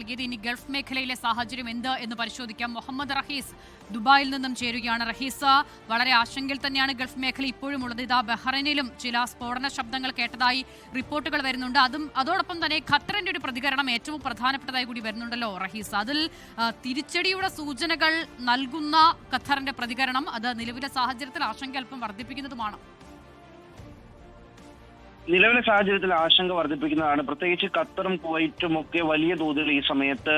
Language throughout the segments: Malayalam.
നൽകിയത്. ഇനി ഗൾഫ് മേഖലയിലെ സാഹചര്യം എന്ത് എന്ന് പരിശോധിക്കാം. മുഹമ്മദ് റഹീസ് ദുബായിൽ നിന്നും ചേരുകയാണ്. റഹീസ്, വളരെ ആശങ്കയിൽ തന്നെയാണ് ഗൾഫ് മേഖല ഇപ്പോഴും ഉള്ളത്. ഇതാ ബഹ്റൈനിലും ചില സ്ഫോടന ശബ്ദങ്ങൾ കേട്ടതായി റിപ്പോർട്ടുകൾ വരുന്നുണ്ട്. അതോടൊപ്പം തന്നെ ഖത്തറിന്റെ ഒരു പ്രതികരണം ഏറ്റവും പ്രധാനപ്പെട്ടതായി കൂടി വരുന്നുണ്ടല്ലോ റഹീസ്. അതിൽ തിരിച്ചടിയുടെ സൂചനകൾ നൽകുന്ന ഖത്തറിന്റെ പ്രതികരണം അത് നിലവിലെ സാഹചര്യത്തിൽ ആശങ്ക അല്പം വർദ്ധിപ്പിക്കുന്നതുമാണ്. നിലവിലെ സാഹചര്യത്തിൽ ആശങ്ക വർദ്ധിപ്പിക്കുന്നതാണ്. പ്രത്യേകിച്ച് ഖത്തറും കുവൈറ്റും ഒക്കെ വലിയ തോതിൽ ഈ സമയത്ത്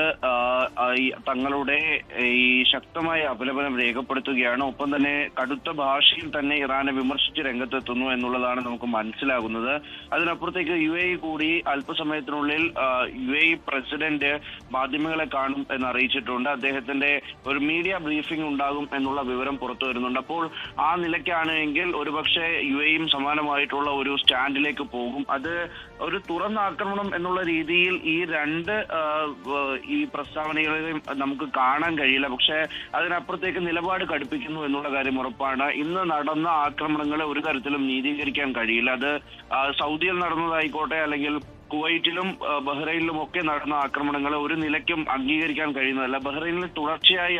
തങ്ങളുടെ ഈ ശക്തമായ അപലപനം രേഖപ്പെടുത്തുകയാണ്. ഒപ്പം തന്നെ കടുത്ത ഭാഷയിൽ തന്നെ ഇറാനെ വിമർശിച്ച് രംഗത്തെത്തുന്നു എന്നുള്ളതാണ് നമുക്ക് മനസ്സിലാകുന്നത്. അതിനപ്പുറത്തേക്ക് UAE കൂടി അല്പസമയത്തിനുള്ളിൽ UAE പ്രസിഡന്റ് മാധ്യമങ്ങളെ കാണും എന്ന് അറിയിച്ചിട്ടുണ്ട്. അദ്ദേഹത്തിന്റെ ഒരു മീഡിയ ബ്രീഫിംഗ് ഉണ്ടാകും എന്നുള്ള വിവരം പുറത്തു വരുന്നുണ്ട്. അപ്പോൾ ആ നിലയ്ക്കാണ് എങ്കിൽ ഒരുപക്ഷെ UAEയും സമാനമായിട്ടുള്ള ഒരു സ്റ്റാൻഡിലേക്ക് പോകും. അത് ഒരു തുറന്ന ആക്രമണം എന്നുള്ള രീതിയിൽ ഈ രണ്ട് ഈ പ്രസ്താവനകളെയും നമുക്ക് കാണാൻ കഴിയില്ല. പക്ഷെ അതിനപ്പുറത്തേക്ക് നിലപാട് കടുപ്പിക്കുന്നു എന്നുള്ള കാര്യം ഉറപ്പാണ്. ഇന്ന് നടന്ന ആക്രമണങ്ങളെ ഒരു തരത്തിലും നീതീകരിക്കാൻ കഴിയില്ല. അത് സൗദിയിൽ നടന്നതായിക്കോട്ടെ അല്ലെങ്കിൽ കുവൈറ്റിലും ബഹ്റൈനിലും ഒക്കെ നടന്ന ആക്രമണങ്ങൾ ഒരു നിലയ്ക്കും അംഗീകരിക്കാൻ കഴിയുന്നതല്ല. ബഹ്റൈനിൽ തുടർച്ചയായി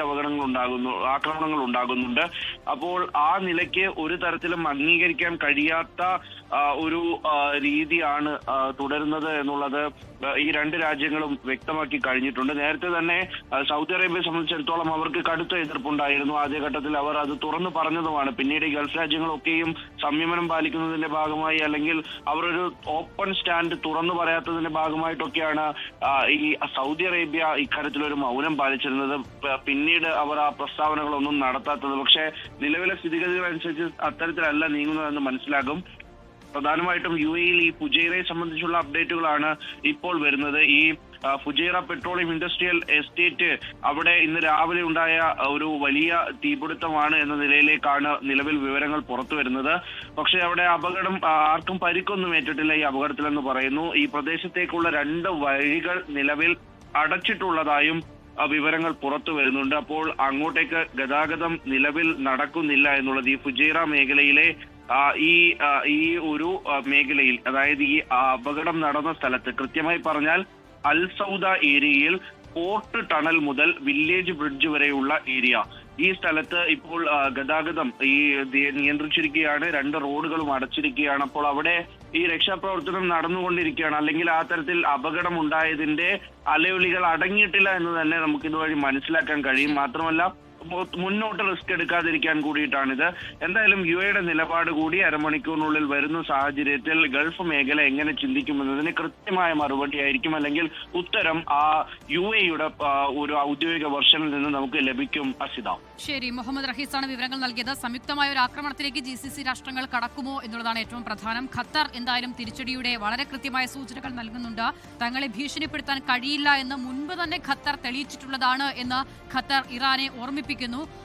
ആക്രമണങ്ങൾ ഉണ്ടാകുന്നുണ്ട്. അപ്പോൾ ആ നിലയ്ക്ക് ഒരു തരത്തിലും അംഗീകരിക്കാൻ കഴിയാത്ത ഒരു രീതിയാണ് തുടരുന്നത് എന്നുള്ളത് ഈ രണ്ട് രാജ്യങ്ങളും വ്യക്തമാക്കി കഴിഞ്ഞിട്ടുണ്ട്. നേരത്തെ തന്നെ സൗദി അറേബ്യയെ സംബന്ധിച്ചിടത്തോളം അവർക്ക് കടുത്ത എതിർപ്പുണ്ടായിരുന്നു. ആദ്യഘട്ടത്തിൽ അവർ അത് തുറന്നു പറഞ്ഞതുമാണ്. പിന്നീട് ഗൾഫ് രാജ്യങ്ങളൊക്കെയും സംയമനം പാലിക്കുന്നതിന്റെ ഭാഗമായി അല്ലെങ്കിൽ അവർ ഒരു ഓപ്പൺ സ്റ്റാൻഡ് തുറന്നു പറയാത്തതിന്റെ ഭാഗമായിട്ടൊക്കെയാണ് ഈ സൗദി അറേബ്യ ഇക്കാര്യത്തിലൊരു മൗനം പാലിച്ചിരുന്നത്. പിന്നീട് അവർ ആ പ്രസ്താവനകളൊന്നും നടത്താത്തത്. പക്ഷേ നിലവിലെ സ്ഥിതിഗതികൾ അനുസരിച്ച് അത്തരത്തിലല്ല നീങ്ങുന്നതെന്ന് മനസ്സിലാകും. പ്രധാനമായിട്ടും UAEയിൽ ഈ ഫുജൈറയെ സംബന്ധിച്ചുള്ള അപ്ഡേറ്റുകളാണ് ഇപ്പോൾ വരുന്നത്. ഈ ഫുജൈറ പെട്രോളിയം ഇൻഡസ്ട്രിയൽ എസ്റ്റേറ്റ് അവിടെ ഇന്ന് രാവിലെ ഉണ്ടായ ഒരു വലിയ തീപിടുത്തമാണ് എന്ന നിലയിലേക്കാണ് നിലവിൽ വിവരങ്ങൾ പുറത്തു വരുന്നത്. പക്ഷേ അവിടെ അപകടം ആർക്കും പരിക്കൊന്നും ഏറ്റിട്ടില്ല ഈ അപകടത്തിലെന്ന് പറയുന്നു. ഈ പ്രദേശത്തേക്കുള്ള 2 വഴികൾ നിലവിൽ അടച്ചിട്ടുള്ളതായും വിവരങ്ങൾ പുറത്തു വരുന്നുണ്ട്. അപ്പോൾ അങ്ങോട്ടേക്ക് ഗതാഗതം നിലവിൽ നടക്കുന്നില്ല എന്നുള്ളത് ഈ ഫുജൈറ മേഖലയിലെ ഈ ഒരു മേഖലയിൽ, അതായത് ഈ അപകടം നടന്ന സ്ഥലത്ത് കൃത്യമായി പറഞ്ഞാൽ അൽ സൗദ ഏരിയയിൽ പോർട്ട് ടണൽ മുതൽ വില്ലേജ് ബ്രിഡ്ജ് വരെയുള്ള ഏരിയ, ഈ സ്ഥലത്ത് ഇപ്പോൾ ഗതാഗതം നിയന്ത്രിച്ചിരിക്കുകയാണ്. 2 റോഡുകളും അടച്ചിരിക്കുകയാണ്. അപ്പോൾ അവിടെ ഈ രക്ഷാപ്രവർത്തനം നടന്നുകൊണ്ടിരിക്കുകയാണ്. അല്ലെങ്കിൽ ആ തരത്തിൽ അപകടം ഉണ്ടായതിന്റെ അലയൊലികൾ അടങ്ങിയിട്ടില്ല എന്ന് തന്നെ നമുക്ക് ഇതുവഴി മനസ്സിലാക്കാൻ കഴിയും. മാത്രമല്ല മുന്നോട്ട് റിസ്ക് എടുക്കാതിരിക്കാൻ കൂടിയിട്ടാണിത്. എന്തായാലും UAEയുടെ നിലപാട് കൂടി അരമണിക്കൂറിനുള്ളിൽ വരുന്ന സാഹചര്യത്തിൽ ഗൾഫ് മേഖല എങ്ങനെ ചിന്തിക്കുമെന്നതിന് കൃത്യമായ മറുപടി ആയിരിക്കും, അല്ലെങ്കിൽ ഉത്തരം ആ UAEയുടെ ഒരു ഔദ്യോഗിക വെർഷനിൽ നിന്ന് നമുക്ക് ലഭിക്കും. അസിത, ശരി, മുഹമ്മദ് റഹീസാണ് വിവരങ്ങൾ നൽകിയത്. സംയുക്തമായ ഒരു ആക്രമണത്തിലേക്ക് GCC രാഷ്ട്രങ്ങൾ കടക്കുമോ എന്നുള്ളതാണ് ഏറ്റവും പ്രധാനം. ഖത്തർ എന്തായാലും തിരിച്ചടിയുടെ വളരെ കൃത്യമായ സൂചനകൾ നൽകുന്നുണ്ട്. തങ്ങളെ ഭീഷണിപ്പെടുത്താൻ കഴിയില്ല എന്ന് മുൻപ് തന്നെ ഖത്തർ തെളിയിച്ചിട്ടുള്ളതാണ് എന്ന് ഖത്തർ ഇറാനെ ഓർമ്മിപ്പിക്കുന്നു.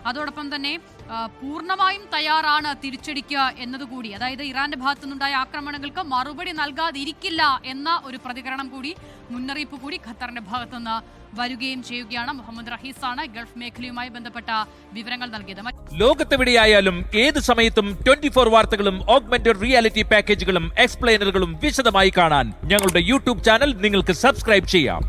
അതോടൊപ്പം തന്നെ പൂർണ്ണമായും തയ്യാറാണ് തിരിച്ചടിക്കുക എന്നതുകൂടി, അതായത് ഇറാന്റെ ഭാഗത്തുനിന്നുണ്ടായ ആക്രമണങ്ങൾക്ക് മറുപടി നൽകാതിരിക്കില്ല എന്ന ഒരു പ്രതികരണം കൂടി, മുന്നറിയിപ്പ് കൂടി ഖത്തറിന്റെ ഭാഗത്തുനിന്ന് വരികയും ചെയ്യുകയാണ്. മുഹമ്മദ് റഹീസാണ് ഗൾഫ് മേഖലയുമായി ബന്ധപ്പെട്ട വിവരങ്ങൾ നൽകിയത്. ലോകത്തെവിടെയായാലും ഏത് സമയത്തും 24 വാർത്തകളും ഓഗ്മെന്റഡ് റിയാലിറ്റി പാക്കേജുകളും എക്സ്പ്ലെയിനറുകളും വിശദമായി കാണാൻ ഞങ്ങളുടെ YouTube ചാനൽ നിങ്ങൾക്ക് സബ്സ്ക്രൈബ് ചെയ്യാം.